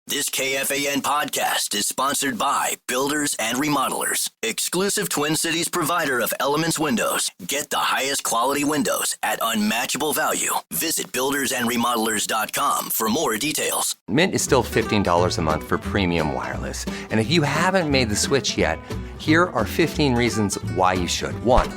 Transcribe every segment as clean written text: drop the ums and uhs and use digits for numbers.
This KFAN podcast is sponsored by Builders and Remodelers, exclusive Twin Cities provider of Elements Windows. Get the highest quality windows at unmatchable value. Visit buildersandremodelers.com for more details. Mint is still $15 a month for premium wireless. And if you haven't made the switch yet, here are 15 reasons why you should. 1,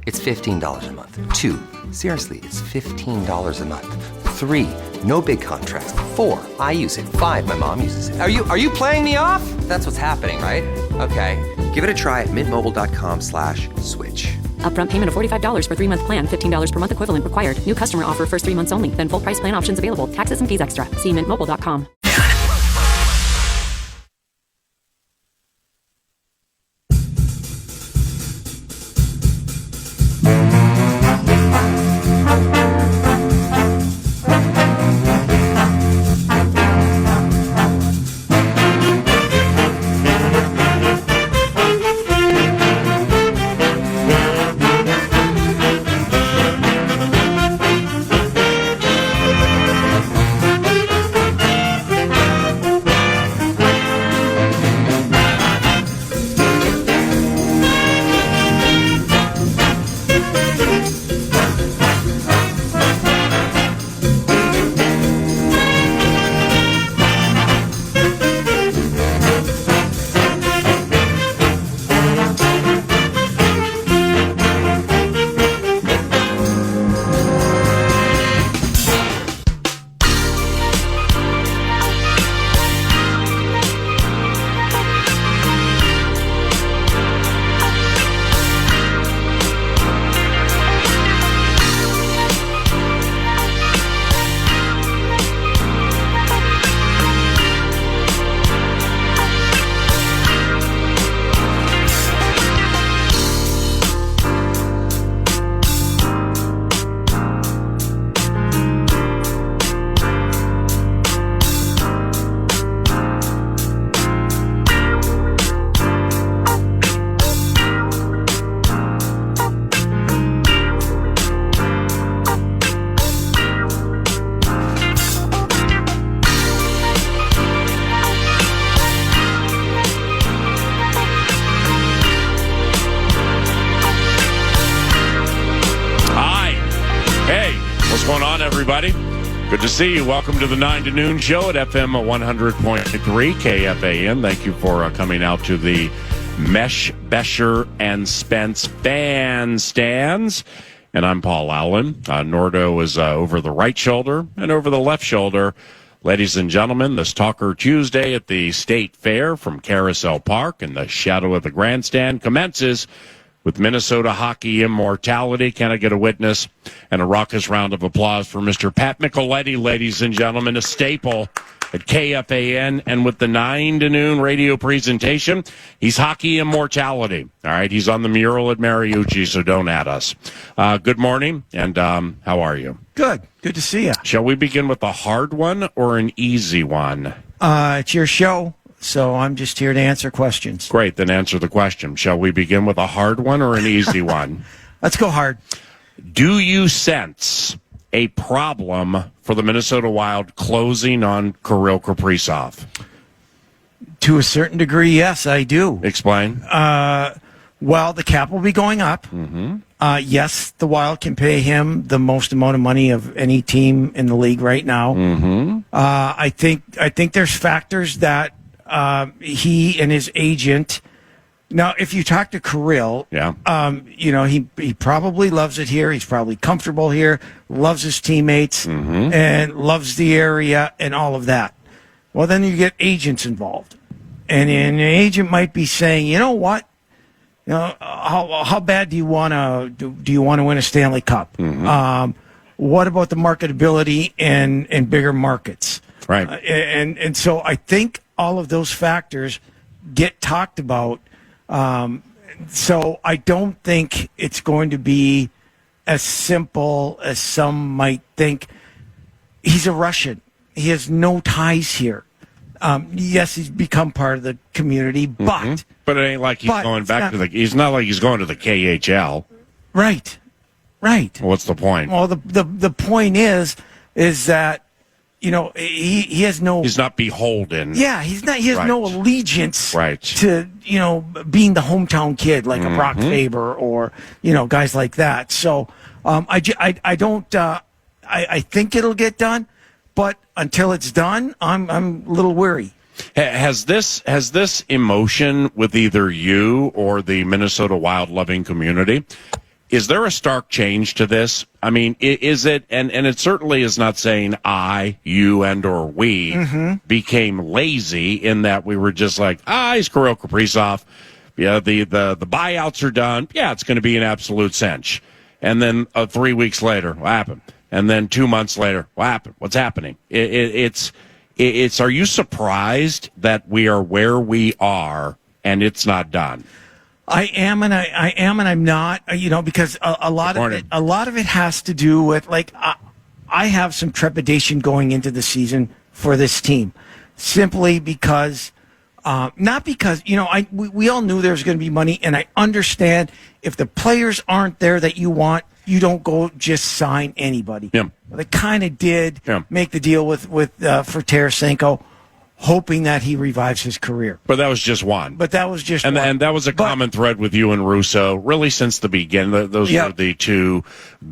it's $15 a month. 2, seriously, it's $15 a month. 3, no big contracts. 4, I use it. 5, my mom uses it. Are you playing me off? That's what's happening, right? Okay, give it a try at mintmobile.com/switch. Upfront payment of $45 for 3-month plan. $15 per month equivalent required. New customer offer first 3 months only. Then full price plan options available. Taxes and fees extra. See mintmobile.com. Everybody, good to see you. Welcome to the 9 to noon show at FM 100.3 KFAN. Thank you for coming out to the Mesh, Besher, and Spence fan stands. And I'm Paul Allen. Nordo is over the right shoulder and over the left shoulder. Ladies and gentlemen, this Talker Tuesday at the State Fair from Carousel Park in the shadow of the grandstand commences with Minnesota hockey immortality. Can I get a witness and a raucous round of applause for Mr. Pat Micheletti, ladies and gentlemen, a staple at KFAN, and with the 9 to noon radio presentation, he's hockey immortality. All right, he's on the mural at Mariucci, so don't at us. Good morning, and how are you? Good to see you. Shall we begin with a hard one or an easy one? It's your show. So I'm just here to answer questions. Great, then answer the question. Shall we begin with a hard one or an easy one? Let's go hard. Do you sense a problem for the Minnesota Wild closing on Kirill Kaprizov? To a certain degree, yes, I do. Explain. Well, the cap will be going up. Mm-hmm. Yes, the Wild can pay him the most amount of money of any team in the league right now. Mm-hmm. I think there's factors that he and his agent. Now, if you talk to Kirill, he probably loves it here. He's probably comfortable here, loves his teammates, and loves the area and all of that. Well, then you get agents involved, and an agent might be saying, you know what? You know, how bad do you want to win a Stanley Cup? What about the marketability and bigger markets? Right. And so I think all of those factors get talked about. So I don't think it's going to be as simple as some might think. He's a Russian. He has no ties here. Yes, he's become part of the community, but it ain't like he's going back to the. He's not like he's going to the KHL. Right. What's the point? Well, the point is that he has no. He's not beholden. Yeah, he's not. He has no allegiance to being the hometown kid like a Brock Faber or guys like that. So I don't. I think it'll get done, but until it's done, I'm a little weary. Has this emotion with either you or the Minnesota Wild loving community? Is there a stark change to this? I mean, is it, and it certainly is not saying I, you, and or we became lazy in that we were just like, he's Kirill Kaprizov. Yeah, the buyouts are done. Yeah, it's going to be an absolute cinch. And then 3 weeks later, what happened? And then 2 months later, what happened? What's happening? It's are you surprised that we are where we are and it's not done? I am and I'm not, because a lot of it has to do with I have some trepidation going into the season for this team, simply because not because we all knew there was going to be money, and I understand if the players aren't there that you want, you don't go just sign anybody. Yeah. They kind of did make the deal with for Tarasenko, hoping that he revives his career. But that was just one. And that was a common thread with you and Russo, really since the beginning. Those were the two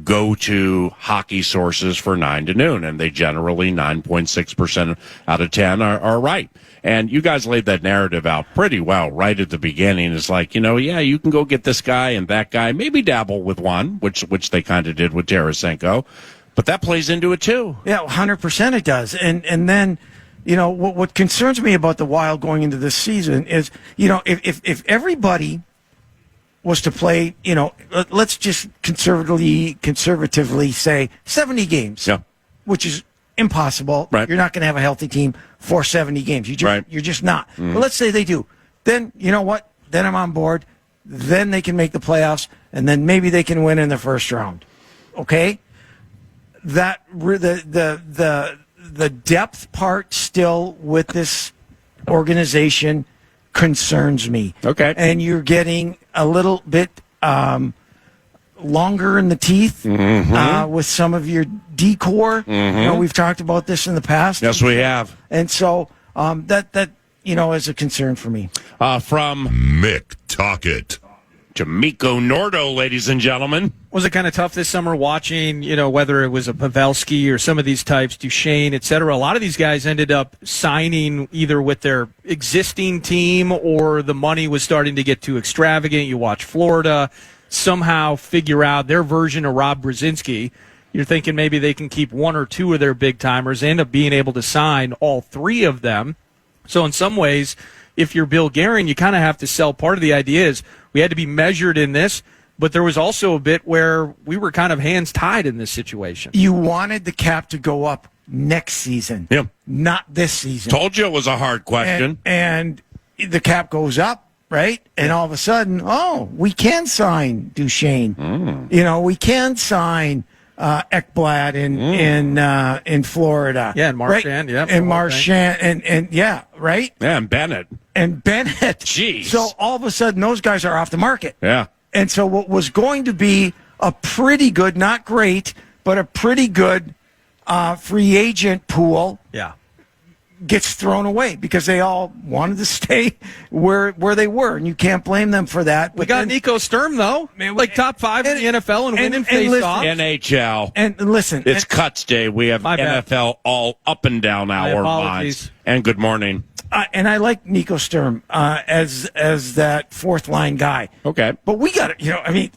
go-to hockey sources for 9 to Noon, and they generally, 9.6% out of 10 are right. And you guys laid that narrative out pretty well right at the beginning. It's like, you can go get this guy and that guy, maybe dabble with one, which they kind of did with Tarasenko, but that plays into it too. Yeah, 100% it does. And then, what concerns me about the Wild going into this season is, if everybody was to play, let's just conservatively say 70 games, which is impossible. Right. You're not going to have a healthy team for 70 games. You're just not. But let's say they do. Then, you know what? Then I'm on board. Then they can make the playoffs, and then maybe they can win in the first round. Okay? The depth part still with this organization concerns me. Okay. And you're getting a little bit longer in the teeth with some of your decor. We've talked about this in the past. Yes, we have. And so that is a concern for me. From Mick Tockett to Mikko Nordo, ladies and gentlemen. Was it kind of tough this summer watching, whether it was a Pavelski or some of these types, Duchesne, et cetera? A lot of these guys ended up signing either with their existing team or the money was starting to get too extravagant. You watch Florida somehow figure out their version of Rob Brzezinski. You're thinking maybe they can keep one or two of their big-timers, end up being able to sign all three of them. So in some ways, if you're Bill Guerin, you kind of have to sell. Part of the idea is we had to be measured in this, but there was also a bit where we were kind of hands tied in this situation. You wanted the cap to go up next season, not this season. Told you it was a hard question. And the cap goes up, right? And all of a sudden, we can sign Duchesne. We can sign Ekblad in Florida. Yeah, and Marchand, right? And Marchand, and right? Yeah, and Bennett. Jeez. So all of a sudden, those guys are off the market. Yeah. And so what was going to be a pretty good, not great, but a pretty good free agent pool gets thrown away because they all wanted to stay where they were, and you can't blame them for that. We got Nico Sturm, though, top 5 in the NFL and winning face-offs. NHL. And listen. It's Cuts Day. We have NFL all up and down our minds. And good morning. And I like Nico Sturm as that fourth line guy. Okay, but we got to,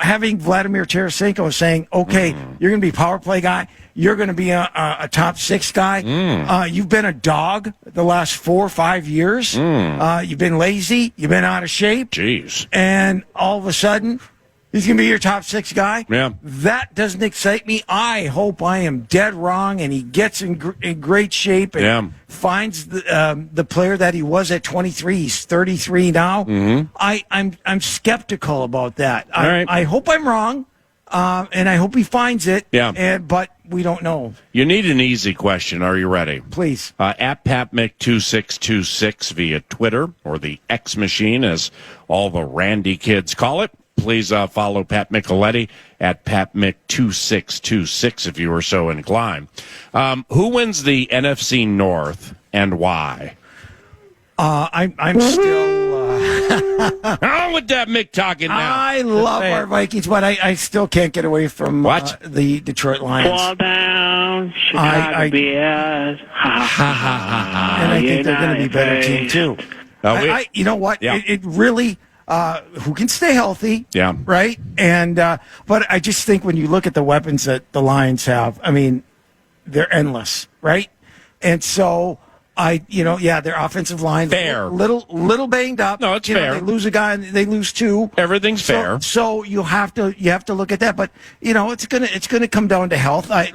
having Vladimir Tarasenko saying, okay, you're going to be a power play guy, you're going to be a top 6 guy. You've been a dog the last 4 or 5 years. You've been lazy. You've been out of shape. Jeez. And all of a sudden, he's going to be your top 6 guy. Yeah. That doesn't excite me. I hope I am dead wrong and he gets in great shape and finds the player that he was at 23. He's 33 now. I'm skeptical about that. I hope I'm wrong, and I hope he finds it. Yeah. But we don't know. You need an easy question. Are you ready? Please. At PatMick2626 via Twitter, or the X machine, as all the Randy kids call it. please follow Pat Micheletti at PatMick2626 if you are so inclined. Who wins the NFC North and why? I'm still. On with that Mick talking now. I love our Vikings, but I still can't get away from the Detroit Lions. Fall down, Chicago Bears. And I think they're going to be a better team, too. You know what? Yeah. It really, who can stay healthy, right? And but I just think when you look at the weapons that the Lions have, I mean, they're endless, right? And so their offensive line fair, little banged up. No, it's fair. They lose a guy and they lose two. Everything's fair. So you have to look at that. But it's gonna come down to health. I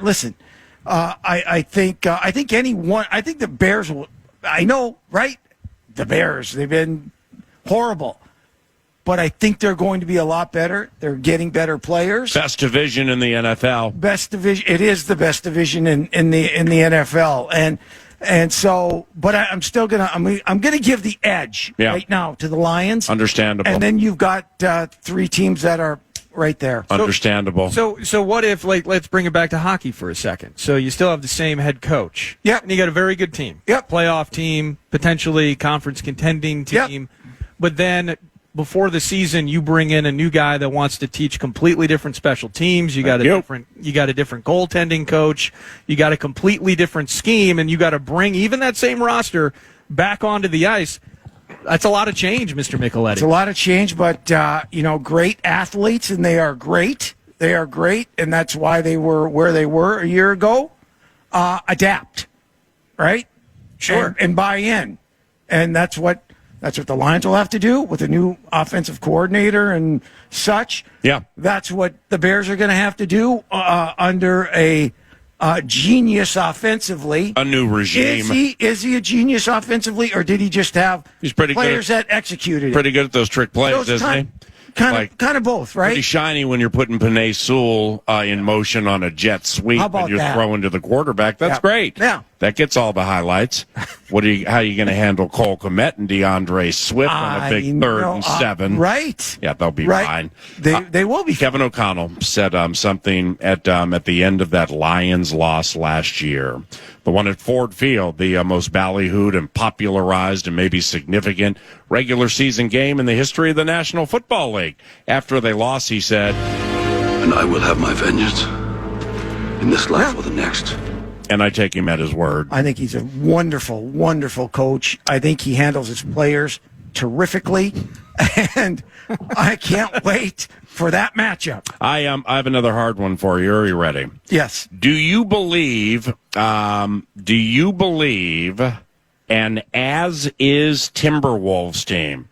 think the Bears will. I know, right? The Bears, they've been horrible. But I think they're going to be a lot better. They're getting better players. Best division in the NFL. Best division. It is the best division in the NFL. And so, but I'm still I'm gonna give the edge right now to the Lions. Understandable. And then you've got three teams that are right there. Understandable. So what if, let's bring it back to hockey for a second. So you still have the same head coach. Yep. And you got a very good team. Yep. Playoff team, potentially conference contending team. Yep. But then before the season, you bring in a new guy that wants to teach completely different special teams. You got a different goaltending coach. You got a completely different scheme, and you got to bring even that same roster back onto the ice. That's a lot of change, Mr. Micheletti. It's a lot of change, but great athletes, and they are great. They are great, and that's why they were where they were a year ago. Adapt, right? Sure, and buy in, and that's what the Lions will have to do with a new offensive coordinator and such. Yeah. That's what the Bears are going to have to do under a genius offensively. A new regime. Is he a genius offensively, or did he just have players that executed it? Pretty good at those trick plays, isn't he? Kind of both, right? Pretty shiny when you're putting Penei Sewell in motion on a jet sweep and you're throwing to the quarterback. That's great. Yeah. That gets all the highlights. How are you going to handle Cole Kmet and DeAndre Swift on a big 3rd and 7? Right. Yeah, they'll be fine. They will be. Kevin O'Connell said something at the end of that Lions loss last year. The one at Ford Field, the most ballyhooed and popularized and maybe significant regular season game in the history of the National Football League. After they lost, he said, "And I will have my vengeance in this life or the next." And I take him at his word. I think he's a wonderful, wonderful coach. I think he handles his players terrifically, and I can't wait for that matchup. I have another hard one for you. Are you ready? Yes. Do you believe an as-is Timberwolves team?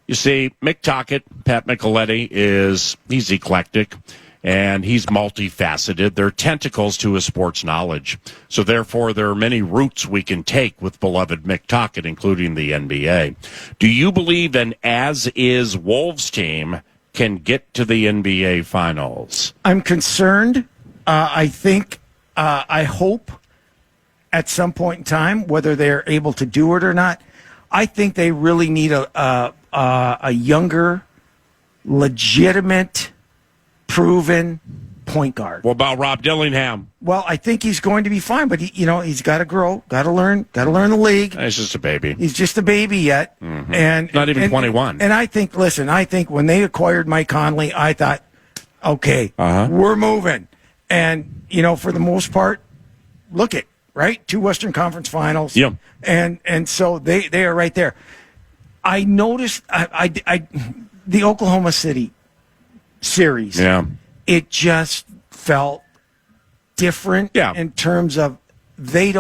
You see, Mick Tocchet, Pat Micheletti, he's eclectic. And he's multifaceted. There are tentacles to his sports knowledge. So therefore, there are many routes we can take with beloved Mick Tocchet, including the NBA. Do you believe an as-is Wolves team can get to the NBA Finals? I'm concerned. I think, I hope at some point in time, whether they're able to do it or not, I think they really need a younger, legitimate, proven point guard. What about Rob Dillingham? Well, I think he's going to be fine, but he's got to grow, got to learn the league. He's just a baby. He's just a baby yet, and not even 21. And I think when they acquired Mike Conley, I thought, okay, we're moving. And for the most part, look at right 2 Western Conference Finals. Yep. And so they are right there. I noticed the Oklahoma City series. Yeah. It just felt different in terms of they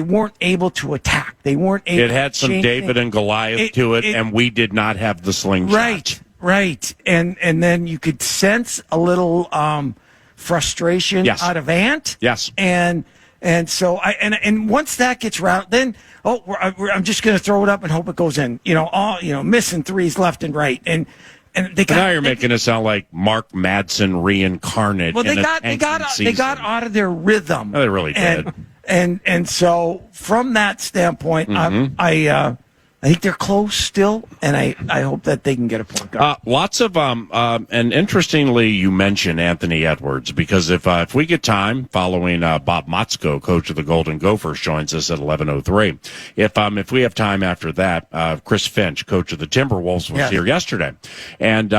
weren't able to attack. They weren't able It had some David and Goliath to it, and we did not have the slingshot. Right. And then you could sense a little frustration out of Ant. Yes. And so and once that gets routed, then I'm just going to throw it up and hope it goes in. Missing threes left and right. And now you're making it sound like Mark Madsen reincarnate. Well, they got out of their rhythm. Oh, they really did. And so from that standpoint, I think they're close still, and I hope that they can get a point guard. Lots of and interestingly, you mentioned Anthony Edwards, because if we get time following Bob Motzko, coach of the Golden Gophers, joins us at 11:03. If we have time after that, Chris Finch, coach of the Timberwolves, was here yesterday, and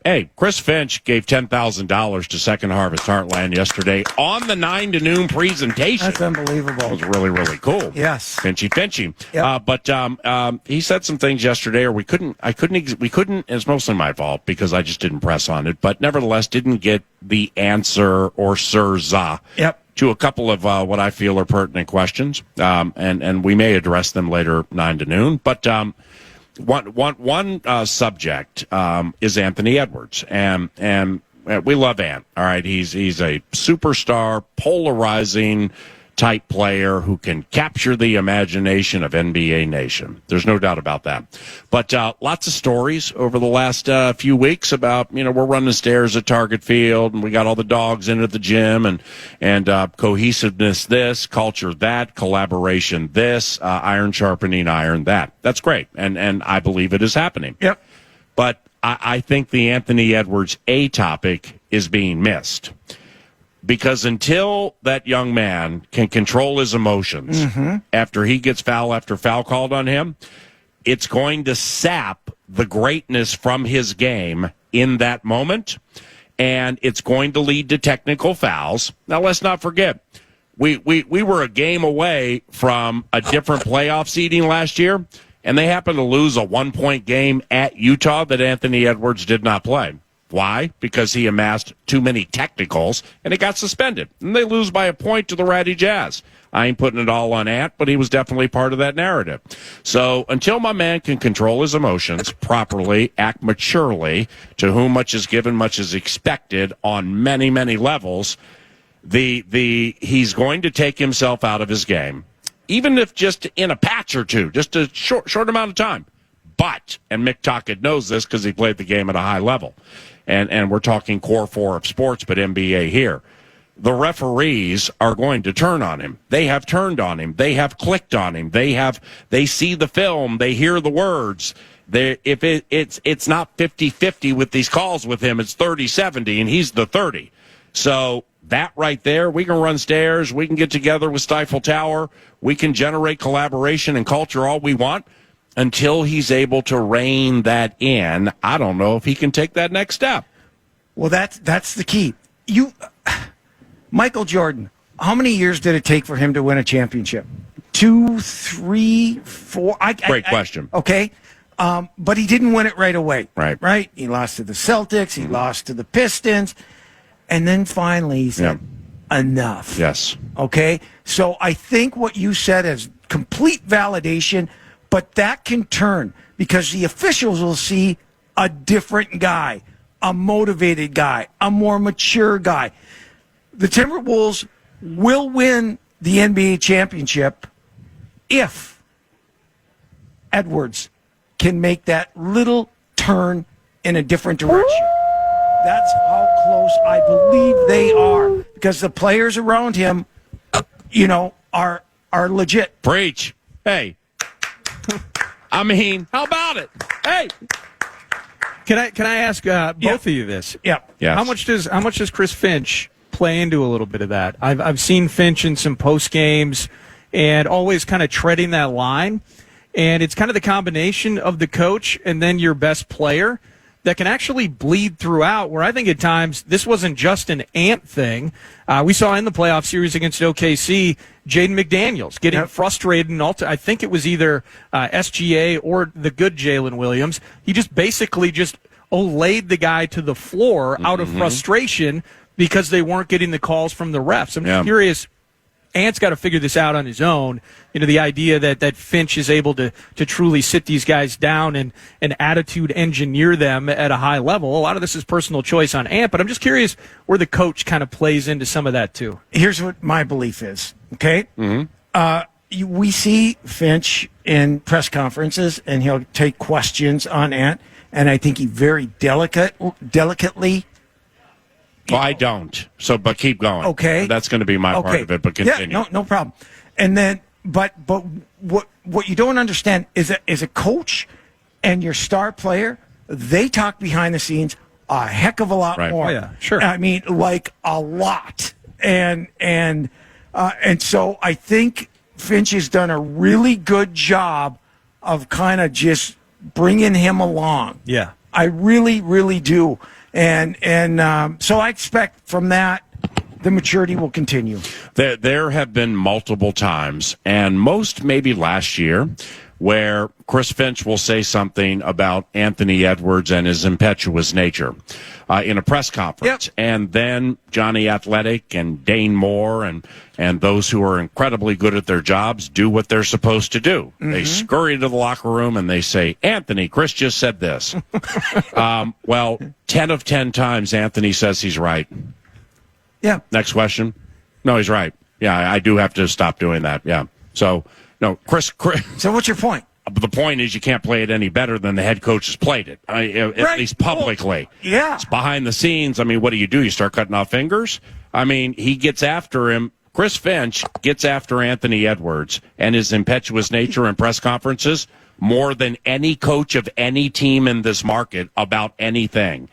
hey, Chris Finch gave $10,000 to Second Harvest Heartland yesterday on the 9 to noon presentation. That's unbelievable. It was really, really cool. Yes, Finchy. Yep. But he said some things yesterday, or we couldn't. It's mostly my fault because I just didn't press on it. But nevertheless, didn't get the answer or sirza to a couple of what I feel are pertinent questions, and we may address them later 9 to noon. But one subject is Anthony Edwards, and we love Ant. All right, he's a superstar, polarizing type player who can capture the imagination of NBA Nation. There's no doubt about that. But lots of stories over the last few weeks about, we're running stairs at Target Field, and we got all the dogs into the gym, and cohesiveness this, culture that, collaboration this, iron sharpening iron that. That's great, and I believe it is happening. Yep. But I think the Anthony Edwards A topic is being missed. Because until that young man can control his emotions after he gets foul after foul called on him, it's going to sap the greatness from his game in that moment, and it's going to lead to technical fouls. Now, let's not forget, we were a game away from a different playoff seeding last year, and they happened to lose a 1-point game at Utah that Anthony Edwards did not play. Why? Because he amassed too many technicals, and he got suspended. And they lose by a point to the Ratty Jazz. I ain't putting it all on Ant, but he was definitely part of that narrative. So until my man can control his emotions properly, act maturely, to whom much is given, much is expected on many, many levels, he's going to take himself out of his game, even if just in a patch or two, just a short amount of time. But, and Mick Tocchet knows this because he played the game at a high level, and we're talking core 4 of sports, but NBA here. The referees are going to turn on him. They have turned on him. They have clicked on him. They see the film. They hear the words. If it's not 50-50 with these calls with him, it's 30-70, and he's the 30. So that right there, we can run stairs. We can get together with Stifle Tower. We can generate collaboration and culture all we want. Until he's able to rein that in, I don't know if he can take that next step. Well, that's the key. Michael Jordan, how many years did it take for him to win a championship? 2, 3, 4? Great question. Okay. But he didn't win it right away. Right. He lost to the Celtics. He lost to the Pistons. And then finally he said, enough. Yes. Okay. So I think what you said is complete validation. But that can turn because the officials will see a different guy, a motivated guy, a more mature guy. The Timberwolves will win the NBA championship if Edwards can make that little turn in a different direction. That's how close I believe they are because the players around him, are legit. Preach. Hey. I mean, how about it? Hey, can I ask both of you this? Yeah. Yes. How much does Chris Finch play into a little bit of that? I've seen Finch in some post games and always kind of treading that line, and it's kind of the combination of the coach and then your best player that can actually bleed throughout, where I think at times this wasn't just an Ant thing. We saw in the playoff series against OKC, Jaden McDaniels getting frustrated, and I think it was either SGA or the good Jalen Williams. He just basically laid the guy to the floor out of frustration because they weren't getting the calls from the refs. I'm just curious. Ant's got to figure this out on his own. The idea that Finch is able to truly sit these guys down and attitude engineer them at a high level. A lot of this is personal choice on Ant, but I'm just curious where the coach kind of plays into some of that too. Here's what my belief is, okay? We see Finch in press conferences, and he'll take questions on Ant, and I think he very delicately. Well, I don't. But keep going. Okay. That's going to be my part of it, but continue. Yeah, no problem. And then, but what you don't understand is that as a coach and your star player, they talk behind the scenes a heck of a lot more. Oh, yeah, sure. I mean, like a lot. And so I think Finch has done a really good job of kind of just bringing him along. Yeah. I really, really do. And so I expect from that, the maturity will continue. There have been multiple times, and most maybe last year, where Chris Finch will say something about Anthony Edwards and his impetuous nature in a press conference. Yep. And then Johnny Athletic and Dane Moore and those who are incredibly good at their jobs do what they're supposed to do. Mm-hmm. They scurry to the locker room and they say, Anthony, Chris just said this. Well, 10 of 10 times Anthony says he's right. Yeah. Next question. No, he's right. Yeah, I do have to stop doing that. Yeah. So, no, Chris. So what's your point? The point is you can't play it any better than the head coach has played it, at least publicly. Well, yeah. It's behind the scenes. I mean, what do? You start cutting off fingers? I mean, he gets after him. Chris Finch gets after Anthony Edwards and his impetuous nature in press conferences more than any coach of any team in this market about anything.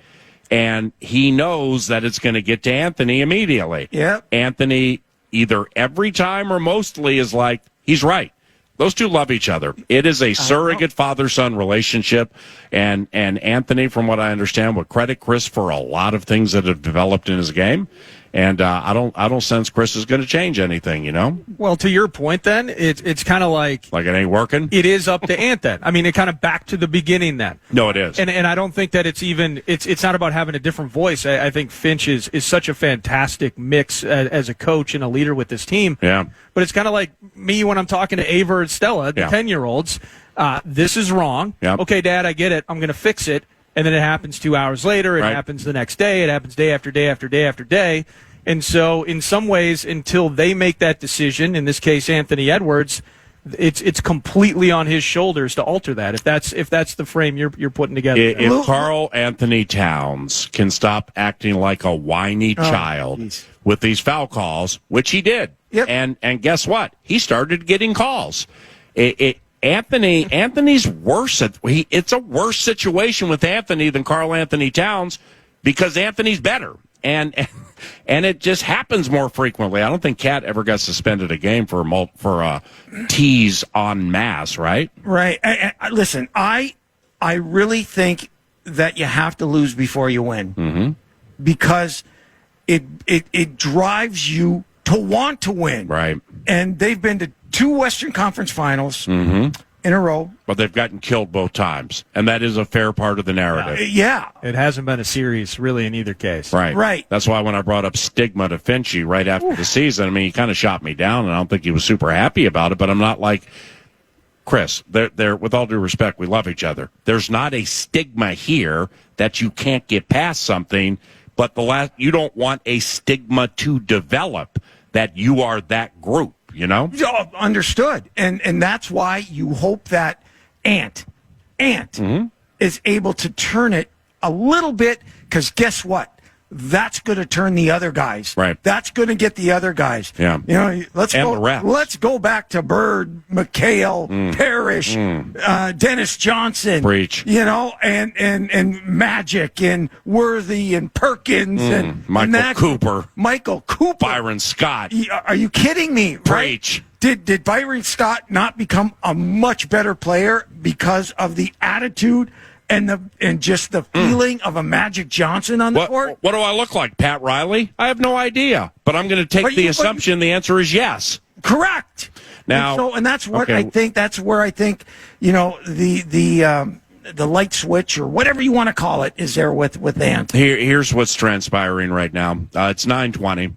And he knows that it's going to get to Anthony immediately. Yep. Anthony, either every time or mostly, is like, he's right. Those two love each other. It is a surrogate father-son relationship. And Anthony, from what I understand, would credit Chris for a lot of things that have developed in his game. And I don't sense Chris is going to change anything, you know? Well, to your point then, it's kind of like it ain't working? It is up to Ant then. I mean, it kind of back to the beginning then. No, it is. And I don't think that it's not about having a different voice. I think Finch is such a fantastic mix as a coach and a leader with this team. Yeah. But it's kind of like me when I'm talking to Ava and Stella, the 10-year-olds. This is wrong. Yep. Okay, Dad, I get it. I'm going to fix it. And then it happens 2 hours later. It happens the next day. It happens day after day after day after day. And so, in some ways, until they make that decision, in this case, Anthony Edwards, it's completely on his shoulders to alter that. If that's the frame you're putting together. If Karl Anthony Towns can stop acting like a whiny child with these foul calls, which he did, and guess what? He started getting calls. Anthony's worse. It's a worse situation with Anthony than Karl Anthony Towns because Anthony's better. And it just happens more frequently. I don't think Cat ever got suspended a game for tease en masse, right? Right. Listen, I really think that you have to lose before you win, because it drives you to want to win. Right. And they've been to 2 Western Conference Finals in a row. But they've gotten killed both times, and that is a fair part of the narrative. Yeah. It hasn't been a series, really, in either case. Right. That's why when I brought up stigma to Finchy right after the season, I mean, he kind of shot me down, and I don't think he was super happy about it, but I'm not like, Chris, they're with all due respect, we love each other. There's not a stigma here that you can't get past something, but you don't want a stigma to develop that you are that group. You know? Understood. And that's why you hope that Ant is able to turn it a little bit, because guess what? That's going to turn the other guys. Right. That's going to get the other guys. Yeah. You know, let's go back to Bird, McHale, Parrish, Dennis Johnson. Preach. You know, and Magic and Worthy and Perkins and Michael Cooper. Byron Scott. Are you kidding me? Preach. Right? Did Byron Scott not become a much better player because of the attitude and just the feeling of a Magic Johnson on the court? What do I look like, Pat Riley? I have no idea, but I'm going to take the assumption the answer is yes. Correct. Now, and that's what I think. That's where I think, you know, the light switch or whatever you want to call it is there with Ant. Here's what's transpiring right now. It's 9:20.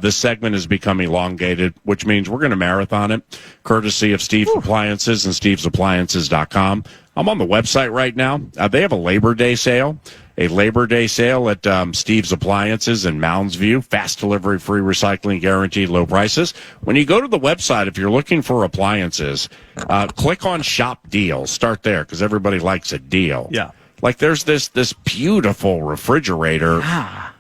This segment has become elongated, which means we're going to marathon it, courtesy of Steve's Appliances and stevesappliances.com. I'm on the website right now. They have a Labor Day sale at Steve's Appliances in Mounds View. Fast delivery, free recycling, guaranteed low prices. When you go to the website, if you're looking for appliances, click on Shop Deals. Start there, because everybody likes a deal. Yeah. Like there's this beautiful refrigerator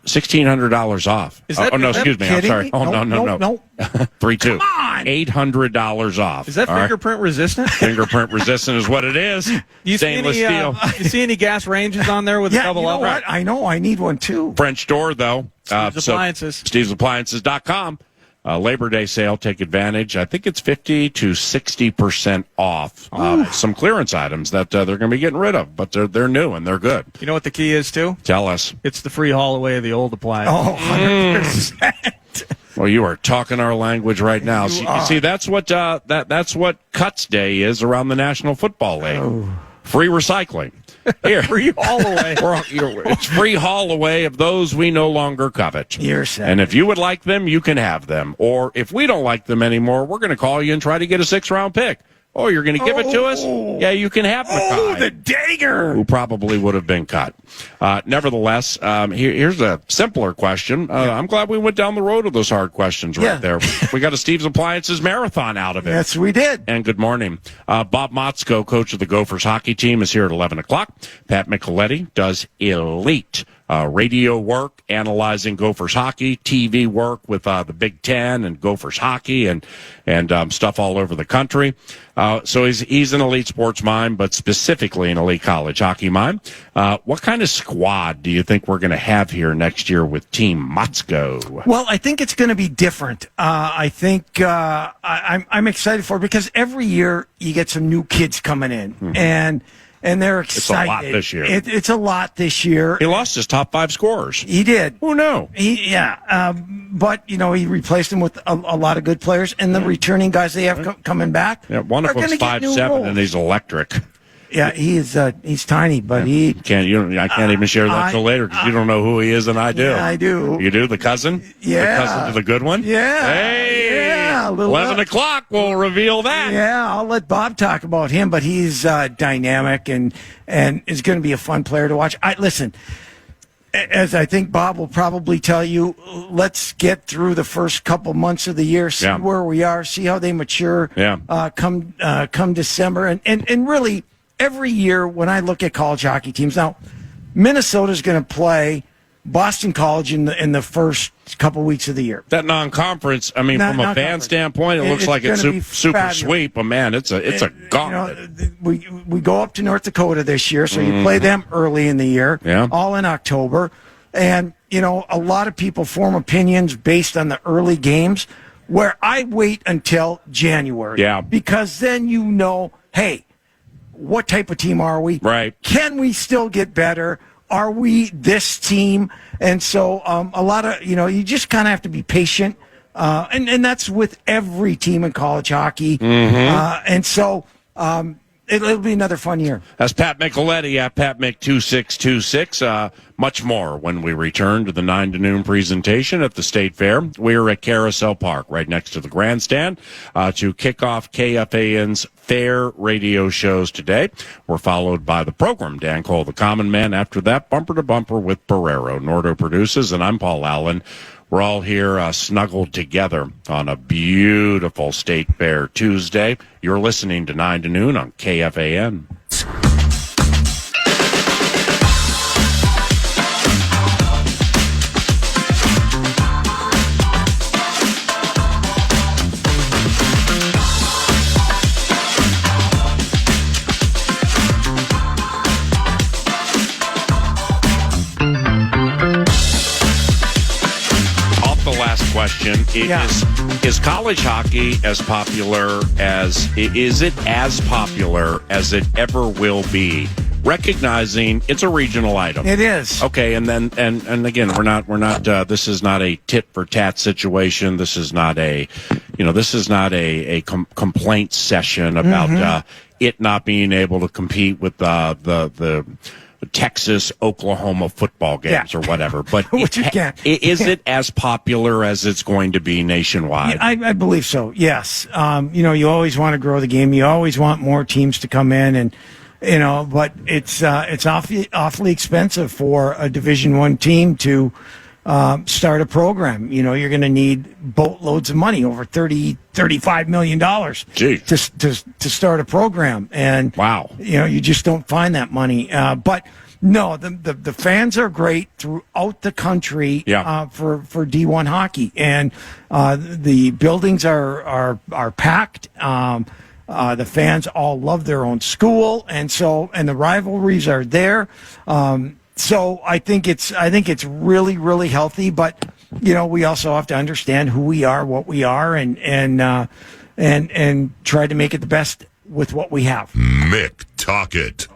$1,600 off. Is that, no, excuse me. I'm sorry. Me? Oh, no. 3-2. Come on. $800 off. Is that fingerprint resistant? Fingerprint resistant is what it is. Stainless steel. You see any gas ranges on there with a double up? Right. I know. I need one too. French door, though. Steve's Appliances. Steve'sAppliances.com. Labor Day sale. Take advantage. I think it's 50 to 60% off some clearance items that they're going to be getting rid of, but they're new and they're good. You know what the key is, too? Tell us. It's the free haul away of the old appliance. Oh, 100%. Well, you are talking our language right now. You see, that's what that's what Cuts Day is around the National Football League. Oh. Free recycling. Here. Free haul away. It's free haul away of those we no longer covet. You're sad. And if you would like them, you can have them. Or if we don't like them anymore, we're going to call you and try to get a 6th-round pick. Oh, you're going to give it to us? Yeah, you can have Mackay. Oh, the dagger! Who probably would have been cut. Nevertheless, here's a simpler question. I'm glad we went down the road of those hard questions right there. We got a Steve's Appliances marathon out of it. Yes, we did. And good morning. Bob Motzko, coach of the Gophers hockey team, is here at 11 o'clock. Pat Micheletti does elite radio work, analyzing Gophers hockey, TV work with the Big Ten and Gophers hockey and stuff all over the country. So he's an elite sports mind, but specifically an elite college hockey mind. What kind of squad do you think we're going to have here next year with Team Motzko? Well, I think it's going to be different. I think I'm excited for it because every year you get some new kids coming in, and they're excited. It's a lot this year. It's a lot this year. He lost his top 5 scorers. He did. Who knew? But, he replaced him with a lot of good players, and the returning guys they have coming back. Yeah, one of them's 5'7", and he's electric. Yeah, he's tiny, but he can't. I can't even share that till later because you don't know who he is, and I do. Yeah, I do. You do? The cousin? Yeah. The cousin to the good one? Yeah. Hey. Yeah. 11 o'clock. We'll reveal that. Yeah, I'll let Bob talk about him, but he's dynamic and is going to be a fun player to watch. Listen. As I think Bob will probably tell you, let's get through the first couple months of the year, see where we are, see how they mature. Come December, and really every year when I look at college hockey teams now, Minnesota's going to play Boston College in the first couple weeks of the year. That non-conference, from a fan standpoint, it looks like it's super sweep. But man, it's a gauntlet. We go up to North Dakota this year, so you play them early in the year, all in October, and a lot of people form opinions based on the early games. Where I wait until January, because then hey, what type of team are we? Right? Can we still get better? Are we this team? And so a lot of, you just kind of have to be patient. And that's with every team in college hockey. And so it'll be another fun year. That's Pat Micheletti at PatMick2626. Much more when we return to the 9 to noon presentation at the State Fair. We're at Carousel Park, right next to the grandstand, to kick off KFAN's Fair radio shows today. We're followed by the program, Dan Cole, the Common Man. After that, Bumper to Bumper with Barrero. Nordo produces, and I'm Paul Allen. We're all here snuggled together on a beautiful State Fair Tuesday. You're listening to 9 to noon on KFAN. Question is college hockey as popular as it ever will be, recognizing it's a regional item. It is. Okay, and then and again, we're not this is not a tit for tat situation. This is not a complaint session about it not being able to compete with the Texas, Oklahoma football games or whatever. But is it as popular as it's going to be nationwide? Yeah, I believe so, yes. You always want to grow the game. You always want more teams to come in, and but it's awfully expensive for a Division I team to start a program. You're going to need boatloads of money, over $35 million to start a program. And wow, you just don't find that money. But No, the fans are great throughout the country for D1 hockey, and the buildings are packed. The fans all love their own school, and the rivalries are there. So I think it's really, really healthy. But we also have to understand who we are, what we are, and try to make it the best with what we have. Mick Talkett.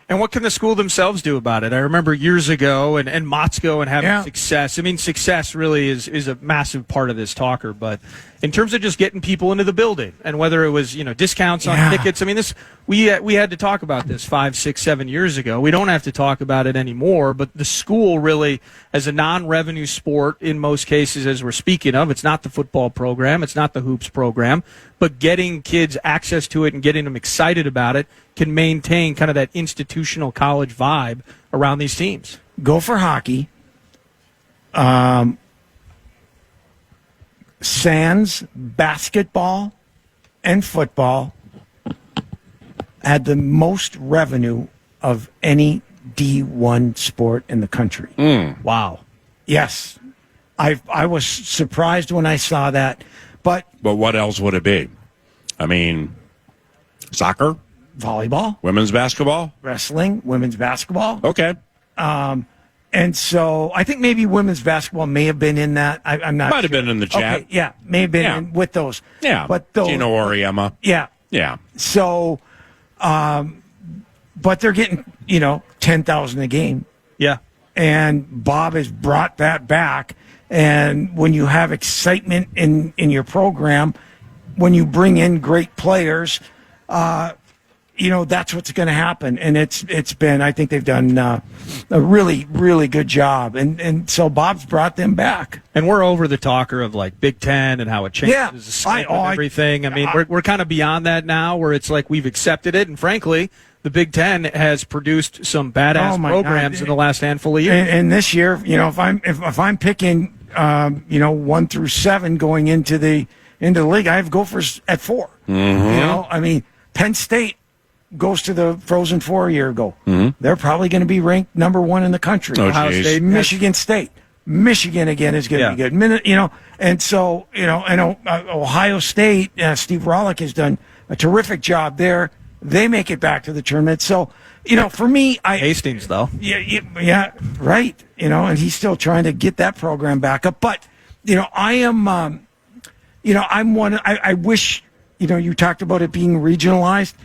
And what can the school themselves do about it? I remember years ago and Motzko and having success. I mean, success really is a massive part of this talker. But in terms of just getting people into the building and whether it was, discounts on tickets, I mean, we had to talk about this 5, 6, 7 years ago. We don't have to talk about it anymore. But the school really, as a non-revenue sport in most cases, as we're speaking of, it's not the football program, it's not the hoops program, but getting kids access to it and getting them excited about it can maintain kind of that institutional college vibe around these teams. Gopher hockey, Sands basketball and football had the most revenue of any D1 sport in the country. Wow. Yes. I was surprised when I saw that. But what else would it be? I mean, soccer? Volleyball? Women's basketball? Wrestling? Women's basketball? Okay. And so I think maybe women's basketball may have been in that. I'm not Might sure. have been in the chat. Okay, yeah, may have been in with those. Yeah. But those, Gino Oriema. Yeah. Yeah. So, but they're getting, 10,000 a game. Yeah. And Bob has brought that back. And when you have excitement in your program, when you bring in great players, that's what's going to happen. And it's been, I think they've done a really, really good job. And so Bob's brought them back. And we're over the talker of like Big Ten and how it changes the scope of everything. I mean, we're kind of beyond that now where it's like we've accepted it. And frankly, the Big Ten has produced some badass programs in the last handful of years. And this year, if I'm picking, 1 through 7 going into the league, I have Gophers at 4. Mm-hmm. I mean, Penn State goes to the Frozen Four a year ago. Mm-hmm. They're probably going to be ranked number 1 in the country. Ohio State, Michigan State. Michigan again is going to be good. And so Ohio State. Steve Rollick has done a terrific job there. They make it back to the tournament. So for me, Hastings though. Yeah, right. And he's still trying to get that program back up. But I am. I'm one. I wish. You talked about it being regionalized.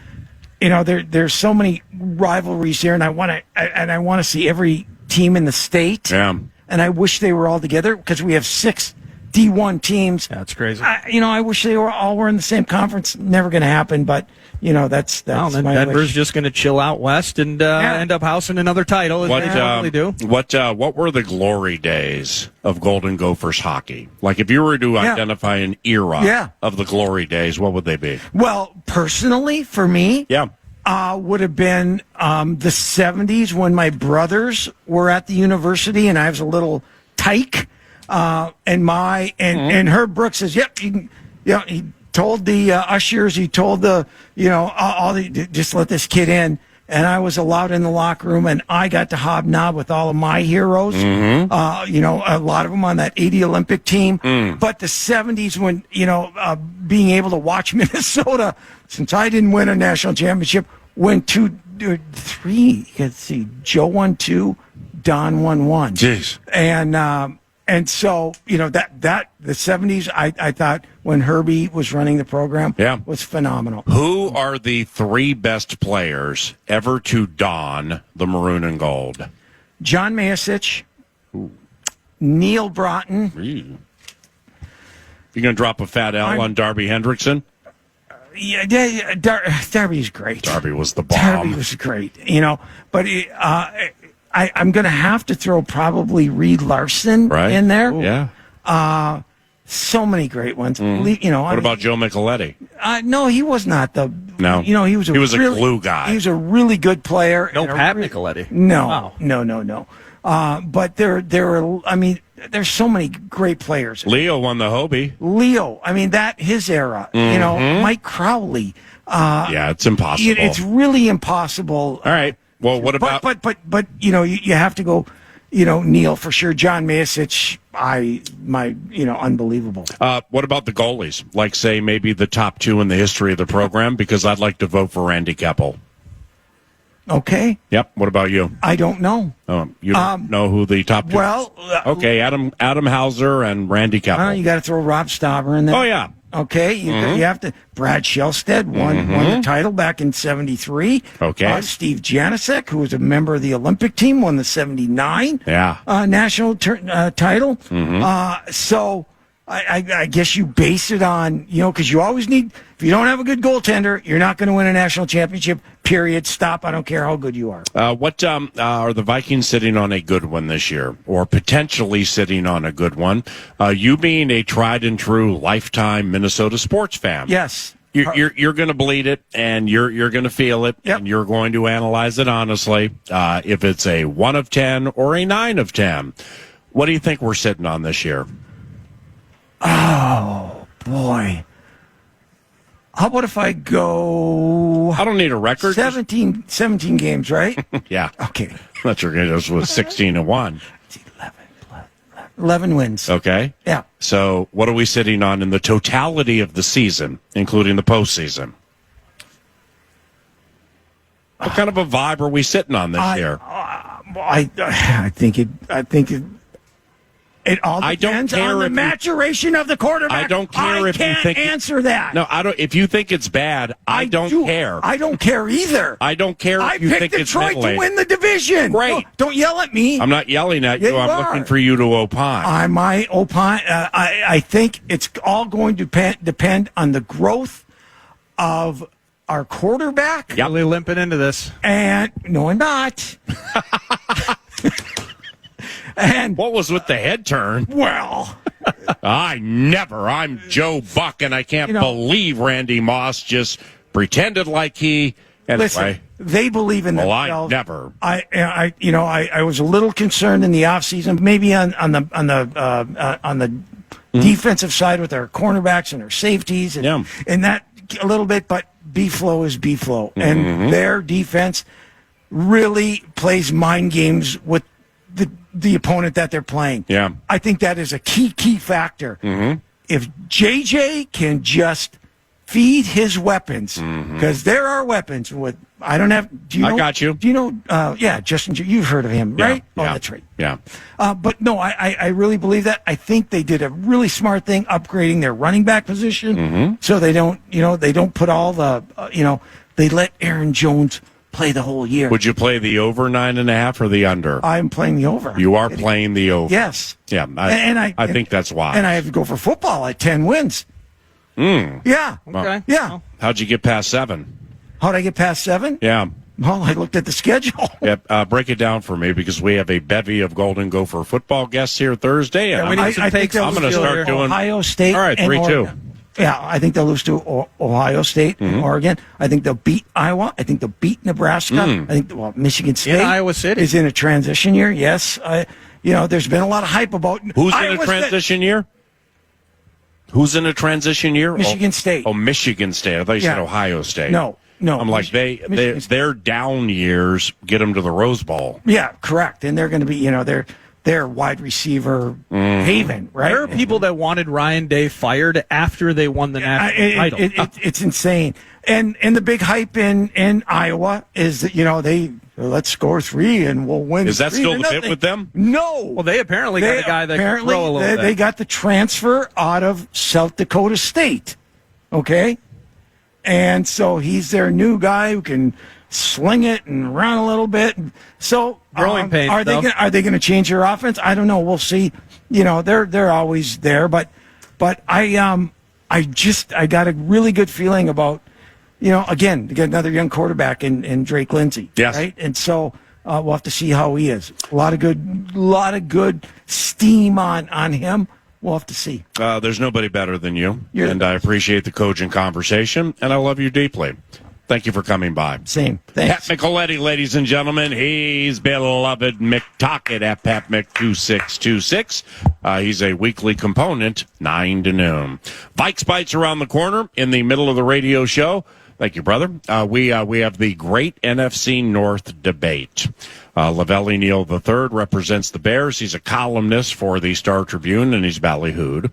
There's so many rivalries here, and I want to see every team in the state. Yeah. And I wish they were all together because we have 6 D1 teams. That's crazy. I wish they were in the same conference. Never going to happen, but that's then my Denver's wish. just going to chill out west and end up housing another title. As they normally do. What were the glory days of Golden Gophers hockey? Like if you were to identify an era of the glory days, what would they be? Well, personally, for me, would have been the 70s when my brothers were at the university and I was a little tyke. And Herb Brooks says, "Yep, you can." He told the ushers, he told just let this kid in. And I was allowed in the locker room, and I got to hobnob with all of my heroes. Mm-hmm. A lot of them on that 80 Olympic team. But the 70s, when being able to watch Minnesota, since I didn't win a national championship, win 2, 3. Let's see, Joe won 2, Don won 1. Jeez. And so, that the 70s, I thought when Herbie was running the program was phenomenal. Who are the 3 best players ever to don the maroon and gold? John Mayasich, Neil Broughton. You going to drop a fat L on Darby Hendrickson? Yeah, Darby's great. Darby was the bomb. Darby was great, but I'm going to have to throw probably Reed Larson in there. Ooh. Yeah. So many great ones. What about Joe Micheletti? No, he was not the. No. He was a glue guy. He was a really good player. No Pat Micheletti. No. Wow. No. But there are. I mean, there's so many great players. Leo won the Hobie. Leo. I mean, his era. Mm-hmm. Mike Crowley. It's impossible. It's really impossible. All right. Well, what about? But you have to go. Neil for sure. John Mayasich, unbelievable. What about the goalies? Like, say, maybe the top 2 in the history of the program, because I'd like to vote for Randy Keppel. Okay. Yep. What about you? I don't know. You don't know who the top 2? Well, okay, Adam Hauser and Randy Keppel. You got to throw Rob Stauber in there. Oh yeah. Okay, you have to. Brad Shellstead won the title back in '73. Okay. Steve Janicek, who was a member of the Olympic team, won the '79 national title. So I guess you base it on, because you always need, if you don't have a good goaltender, you're not going to win a national championship, period. Stop. I don't care how good you are. What are the Vikings sitting on a good one this year, or potentially sitting on a good one? You being a tried and true lifetime Minnesota sports fan. Yes. You're going to bleed it, and you're going to feel it, Yep. and you're going to analyze it honestly. If it's a 1 of 10 or a 9 of 10, what do you think we're sitting on this year? Oh, boy. How about if I go... I don't need a record. 17 games, right? Yeah. Okay. That's your guess was 16-1. It's 11 wins. Okay. Yeah. So what are we sitting on in the totality of the season, including the postseason? What kind of a vibe are we sitting on this year? I think it all depends on the maturation of the quarterback. I don't care if you think. I can't answer that. No, I don't. If you think it's bad, I don't care. I don't care either. I don't care if you think it's Detroit to win the division. Great. Don't yell at me. I'm not yelling at you. Yeah, I'm looking for you to opine. I think it's all going to depend on the growth of our quarterback. Yep. Really limping into this. And no, I'm not. And what was with the head turn? Well, I'm Joe Buck, and I can't believe Randy Moss just pretended like he. Anyway, listen, they believe in themselves. I never. I was a little concerned in the offseason, maybe on the defensive side with our cornerbacks and our safeties, and that a little bit. But B-Flow is B-Flow, and their defense really plays mind games with the opponent that they're playing. Yeah. I think that is a key factor. If JJ can just feed his weapons, because there are weapons with, I got you. Do you know, Justin, you've heard of him, right? Yeah. Oh, that's right. Yeah. But no, I really believe that. I think they did a really smart thing upgrading their running back position so they don't put all the, they let Aaron Jones play the whole year. Would you play the over 9.5 or the under? I'm playing the over. You are playing the over. Yes. Yeah. I think that's why. And I have to go for football at 10 wins. Yeah. Okay. Yeah. How'd you get past 7? How'd I get past 7? Yeah. Well, I looked at the schedule. Break it down for me, because we have a bevy of Golden Gopher football guests here Thursday. And I think I'm going to start doing Ohio State. All right, 3-2. Yeah, I think they'll lose to Ohio State and Oregon. I think they'll beat Iowa. I think they'll beat Nebraska. I think Michigan State Iowa City is in a transition year. Yes, there's been a lot of hype about who's in a transition year. Who's in a transition year? Michigan State. Oh, Michigan State. I thought you said Ohio State. No. I'm like their down years get them to the Rose Bowl. Yeah, correct. And they're going to be their wide receiver haven, right? There are people that wanted Ryan Day fired after they won the national title. It's insane. And the big hype in Iowa is that, let's score 3 and we'll win. Is that still the bit with them? No. Well, they apparently got a guy that can throw a little bit. They got the transfer out of South Dakota State. Okay? And so he's their new guy who can sling it and run a little bit. So growing pains. Are they going to change their offense? I don't know. We'll see. They're always there, but I got a really good feeling about, again, to get another young quarterback in Drake Lindsay. Yes. Right. And so we'll have to see how he is. A lot of good steam on him. We'll have to see. There's nobody better than you, and I appreciate the cogent conversation, and I love you deeply. Thank you for coming by. Same. Thanks. Pat Micheletti, ladies and gentlemen. He's beloved McTocket at Pat Mc2626. He's a weekly component, 9 to noon. Vikes Bites around the corner in the middle of the radio show. Thank you, brother. We have the great NFC North debate. Lavelli Neal III represents the Bears. He's a columnist for the Star Tribune, and he's ballyhooed.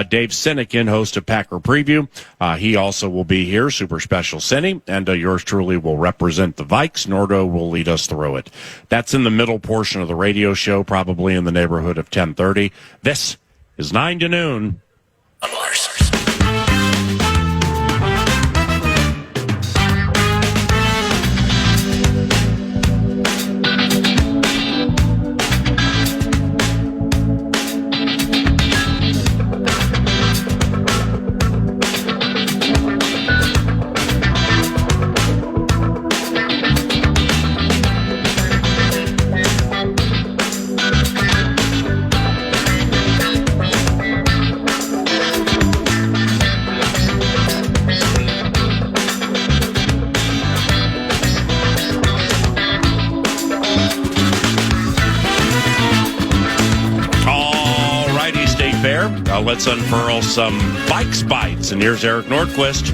Dave Sinekin, host of Packer Preview. He also will be here, super special Cinny, and yours truly will represent the Vikes. Nordo will lead us through it. That's in the middle portion of the radio show, probably in the neighborhood of 10:30. This is 9 to noon. Let's unfurl some Vikes Bites, and here's Eric Nordquist.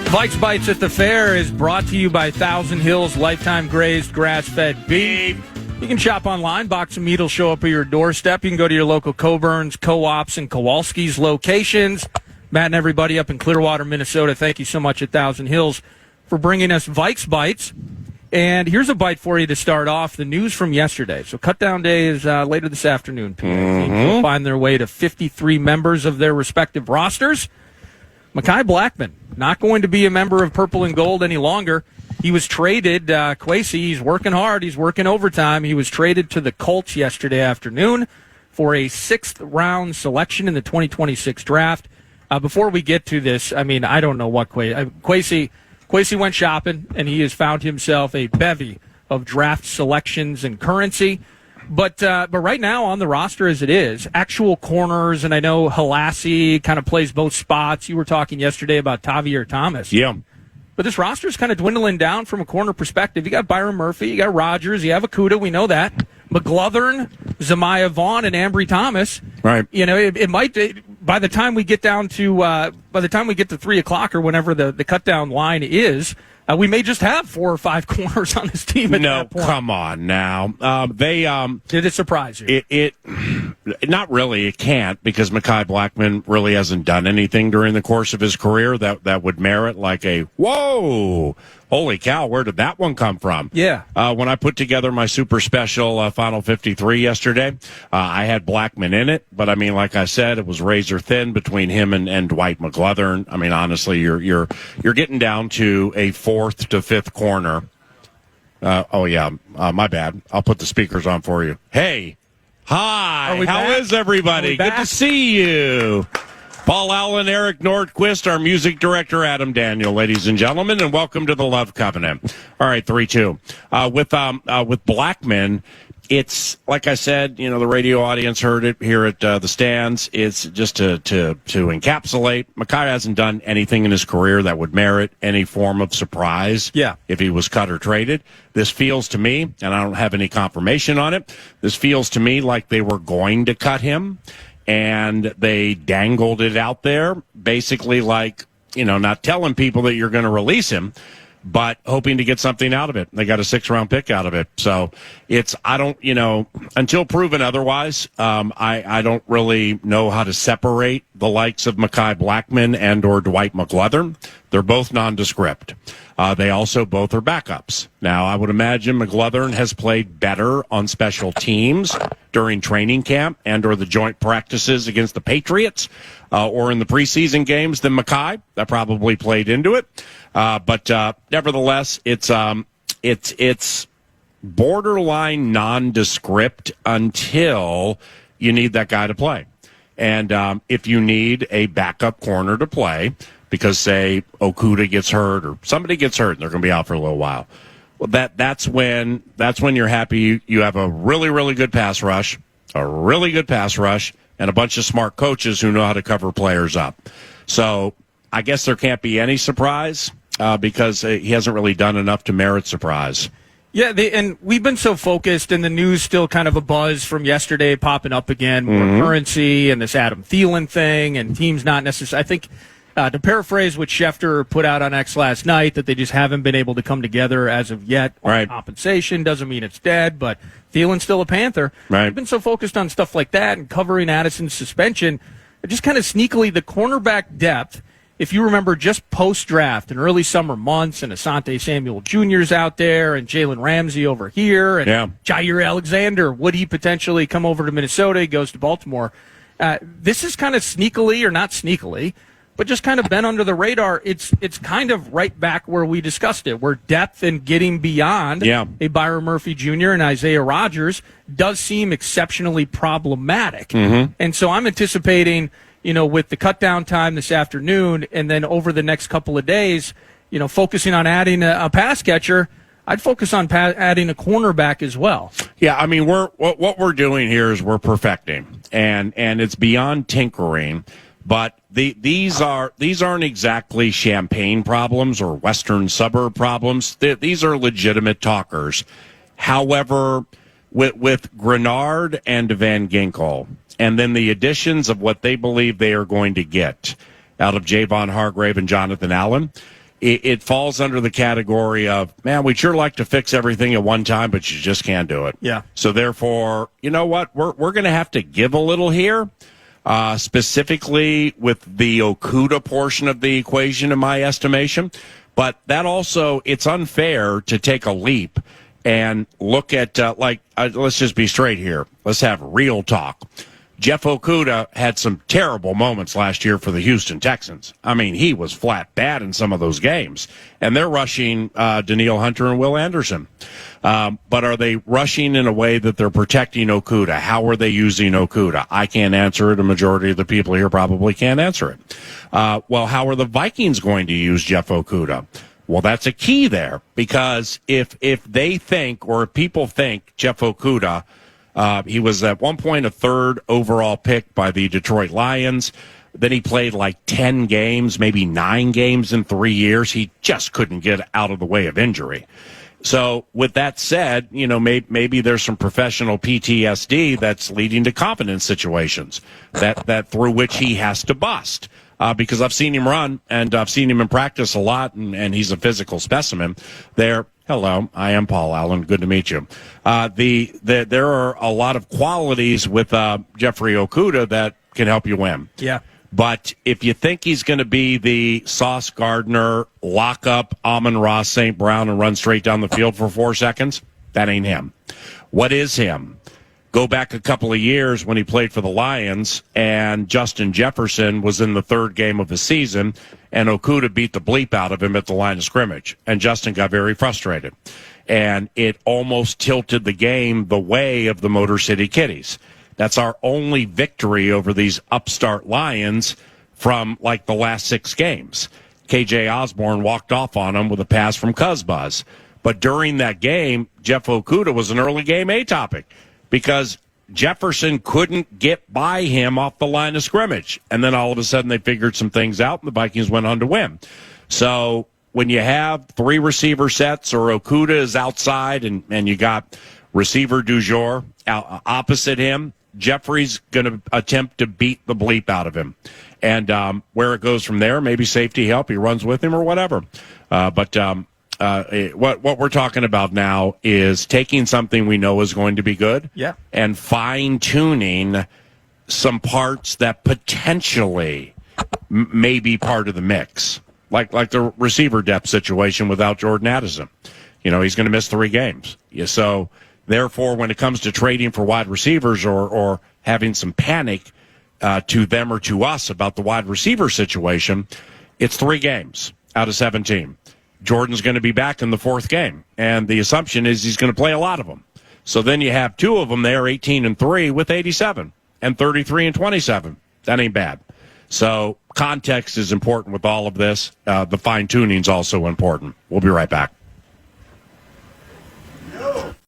Vikes Bites at the Fair is brought to you by Thousand Hills Lifetime Grazed Grass-Fed Beef. You can shop online. Box of meat will show up at your doorstep. You can go to your local Coburn's, Co-ops, and Kowalski's locations. Matt and everybody up in Clearwater, Minnesota, thank you so much at Thousand Hills for bringing us Vikes Bites. And here's a bite for you to start off. The news from yesterday. So Cutdown Day is later this afternoon. Teams will find their way to 53 members of their respective rosters. Mekhi Blackmon, not going to be a member of Purple and Gold any longer. He was traded. Kwesi, he's working hard. He's working overtime. He was traded to the Colts yesterday afternoon for a 6th-round selection in the 2026 draft. Before we get to this, I mean, I don't know what Kwesi went shopping, and he has found himself a bevy of draft selections and currency. But right now on the roster as it is, actual corners, and I know Halassi kind of plays both spots. You were talking yesterday about Tavier Thomas. Yeah. But this roster is kind of dwindling down from a corner perspective. You got Byron Murphy, you got Rodgers, you have Okudah, we know that. McGlothern, Zamiah Vaughn, and Ambry Thomas. Right. You know, it might by the time we get down to 3 o'clock or whenever the cut down line is, we may just have 4 or 5 corners on this team at that point. No, come on now. Did it surprise you? It not really. It can't, because Mekhi Blackmon really hasn't done anything during the course of his career that would merit like a whoa. Holy cow, where did that one come from? Yeah. When I put together my super special Final 53 yesterday, I had Blackmon in it, but I mean, like I said, it was razor thin between him and Dwight McGlothern. I mean, honestly, you're getting down to a 4th to 5th corner. My bad. I'll put the speakers on for you. Hey, hi, how is everybody? Good to see you. Paul Allen, Eric Nordquist, our music director, Adam Daniel, ladies and gentlemen, and welcome to the Love Covenant. All right, 3-2. With Blackmon, it's, like I said, you know, the radio audience heard it here at the stands. It's just to encapsulate. Mekhi hasn't done anything in his career that would merit any form of surprise. Yeah. If he was cut or traded. This feels to me, and I don't have any confirmation on it, this feels to me like they were going to cut him. And they dangled it out there, basically like, you know, not telling people that you're going to release him, but hoping to get something out of it. They got a 6th-round pick out of it. So until proven otherwise, I don't really know how to separate the likes of Mekhi Blackmon and or Dwight McGlothern. They're both nondescript. They also both are backups. Now, I would imagine McGlothern has played better on special teams during training camp and or the joint practices against the Patriots or in the preseason games than Mekhi. That probably played into it. But nevertheless, it's borderline nondescript until you need that guy to play. And if you need a backup corner to play, because, say, Okudah gets hurt or somebody gets hurt and they're going to be out for a little while, well, that's when you're happy you have a really, really good pass rush, and a bunch of smart coaches who know how to cover players up. So I guess there can't be any surprise because he hasn't really done enough to merit surprise. Yeah, and we've been so focused, and the news still kind of a buzz from yesterday popping up again, more currency and this Adam Thielen thing, and teams not necessarily. I To paraphrase what Schefter put out on X last night, that they just haven't been able to come together as of yet on compensation. Doesn't mean it's dead, but Thielen's still a Panther. Right. I've been so focused on stuff like that and covering Addison's suspension. Just kind of sneakily, the cornerback depth, if you remember just post-draft and early summer months, and Asante Samuel Jr.'s out there, and Jalen Ramsey over here, and Jair Alexander, would he potentially come over to Minnesota? He goes to Baltimore. This is kind of sneakily, or not sneakily, but just kind of been under the radar. It's kind of right back where we discussed it, where depth and getting beyond a Byron Murphy Jr. and Isaiah Rodgers does seem exceptionally problematic. Mm-hmm. And so I'm anticipating, with the cut down time this afternoon and then over the next couple of days, focusing on adding a pass catcher, I'd focus on adding a cornerback as well. Yeah, I mean, what we're doing here is we're perfecting, and it's beyond tinkering. But these aren't exactly champagne problems or western suburb problems. These are legitimate talkers. However, with Grenard and Van Ginkel, and then the additions of what they believe they are going to get out of Javon Hargrave and Jonathan Allen, it falls under the category of, man, we'd sure like to fix everything at one time, but you just can't do it. Yeah. So therefore, you know what? We're going to have to give a little here. Specifically with the Okudah portion of the equation, in my estimation. But that also, it's unfair to take a leap and look at, let's just be straight here. Let's have real talk. Jeff Okudah had some terrible moments last year for the Houston Texans. I mean, he was flat bad in some of those games. And they're rushing Danielle Hunter and Will Anderson. But are they rushing in a way that they're protecting Okudah? How are they using Okudah? I can't answer it. A majority of the people here probably can't answer it. Well, how are the Vikings going to use Jeff Okudah? Well, that's a key there, because if they think, or if people think Jeff Okudah, he was at one point a third overall pick by the Detroit Lions. Then he played like 10 games, maybe 9 games in 3 years. He just couldn't get out of the way of injury. So with that said, maybe there's some professional PTSD that's leading to confidence situations that through which he has to bust. Because I've seen him run, and I've seen him in practice a lot, and he's a physical specimen. Hello, I am Paul Allen. Good to meet you. There are a lot of qualities with Jeffrey Okudah that can help you win. Yeah. But if you think he's going to be the Sauce Gardner, lock up Amon-Ra St. Brown and run straight down the field for 4 seconds, that ain't him. What is him? Go back a couple of years when he played for the Lions, and Justin Jefferson was in the third game of the season, and Okudah beat the bleep out of him at the line of scrimmage, and Justin got very frustrated. And it almost tilted the game the way of the Motor City Kitties. That's our only victory over these upstart Lions from like the last 6 games. KJ Osborne walked off on him with a pass from Cuzbuzz. But during that game, Jeff Okudah was an early game A topic because Jefferson couldn't get by him off the line of scrimmage. And then all of a sudden they figured some things out and the Vikings went on to win. So when you have 3 receiver sets or Okudah is outside and you got receiver du jour opposite him, Jeffrey's going to attempt to beat the bleep out of him. And where it goes from there, maybe safety help, he runs with him or whatever. But what we're talking about now is taking something we know is going to be good and fine-tuning some parts that potentially may be part of the mix, like the receiver depth situation without Jordan Addison. He's going to miss 3 games. So therefore, when it comes to trading for wide receivers or having some panic to them or to us about the wide receiver situation, it's 3 games out of 17. Jordan's going to be back in the 4th game, and the assumption is he's going to play a lot of them. So then you have 2 of them there, 18-3 with 87 and 33-27. That ain't bad. So context is important with all of this. The fine-tuning's also important. We'll be right back.